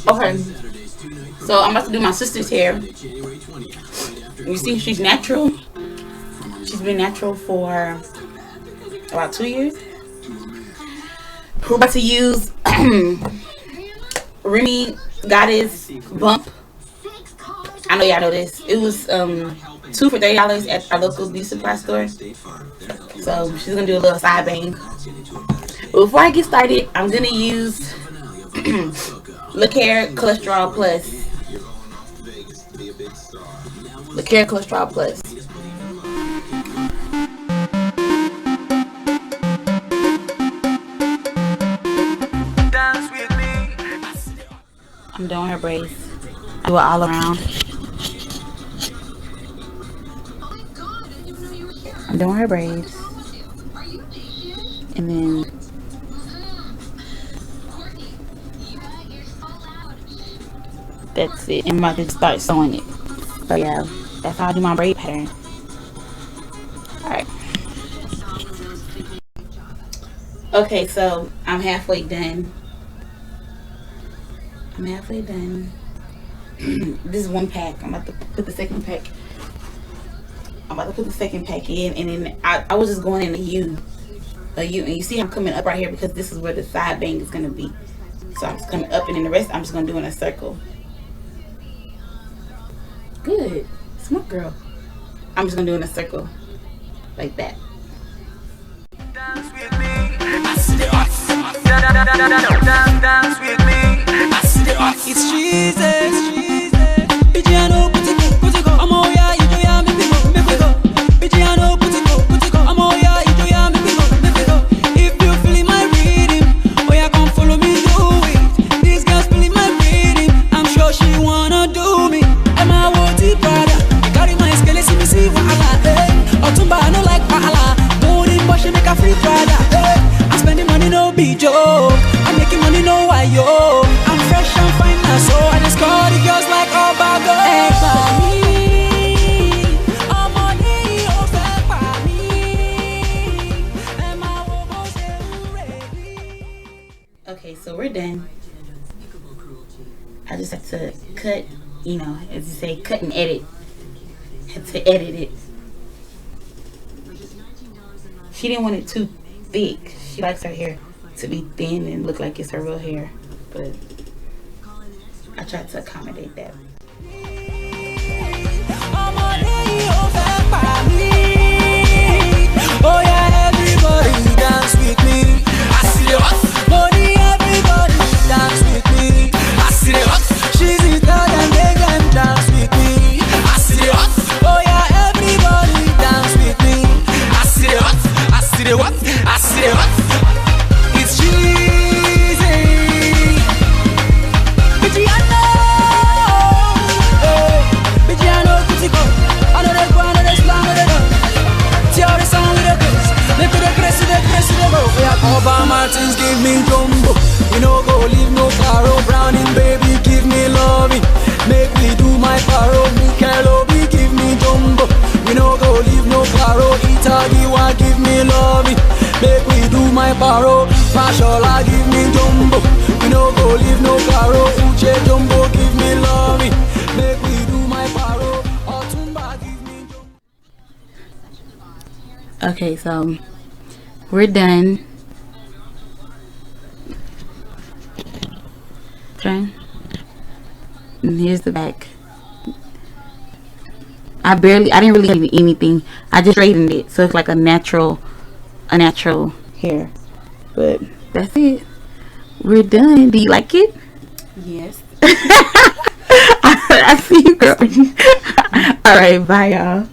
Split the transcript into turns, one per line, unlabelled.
Okay, so I'm about to do my sister's hair. You see, she's natural. She's been natural for about 2 years. We're about to use Remi Goddess Bump. I know y'all know this. It was 2 for $30 at our local beauty supply store. So she's gonna do a little side bang. But before I get started, I'm gonna use Look Hair Cholesterol Plus. Look Hair Cholesterol Plus. I'm doing her braids. Do it all around. I'm doing her braids. And then that's it. And I'm about to start sewing it. So yeah, that's how I do my braid pattern. Alright. Okay, so I'm halfway done. This is one pack. I'm about to put the second pack. In, and then I was just going in a U, and you see I'm coming up right here because this is where the side bang is gonna be. So I'm just coming up, and then the rest I'm just gonna do in a circle. Good, smart girl. I'm just gonna do in a circle like that. Dance with me. I see the arts. Dance with me. I see the arts. It's Jesus. I'm all yeah, you do yeah, make me go. Pigiano, put it go. I'm all yeah, you do yeah, make me go. If you feeling my rhythm, oh yeah, come follow me, do it. This girl's feeling my rhythm, I'm sure she wanna do me. I'm a woti brother, you carry my skele, see me see wahala, eh. Otumba, I no like wahala, don't it, but she make a free brother, eh. I'm spending money, no be joke. I'm making money, no why yo. I'm fresh and fine now, so I just call the girls like oh bago. Hey, for me. Okay, so we're done. I just have to cut, you know, as you say, cut and edit. Had to edit it. She didn't want it too thick. She likes her hair to be thin and look like it's her real hair. But I tried to accommodate that. Oh yeah, everybody dance with me. I see the money, everybody dance with me. I see the she's in town and they can dance with me. I see the oh yeah, everybody dance with me. I see the I see the I see the it's cheesy. Pigiano, Pigiano, Putico. I know that one, I know that slang, I know that. Tell the song with the grace. Lift the grace, go. We are Oba Martins, give me jumbo. We no go leave no caro. Browning, baby, give me loving. Make me do my paro. Mikelobi, give me jumbo. We no go leave no caro. Itagiwa, give me loving. Make me do my paro. Fashola, give me jumbo. We no go leave no caro. Uche jumbo, give me loving. Make me do my paro. Otumba, give me jumbo. Okay, so we're done. Okay. And here's the back. I didn't really do anything. I just straightened it so it's like a natural hair. But that's it. We're done. Do you like it? Yes. I see you, girl. All right, bye y'all.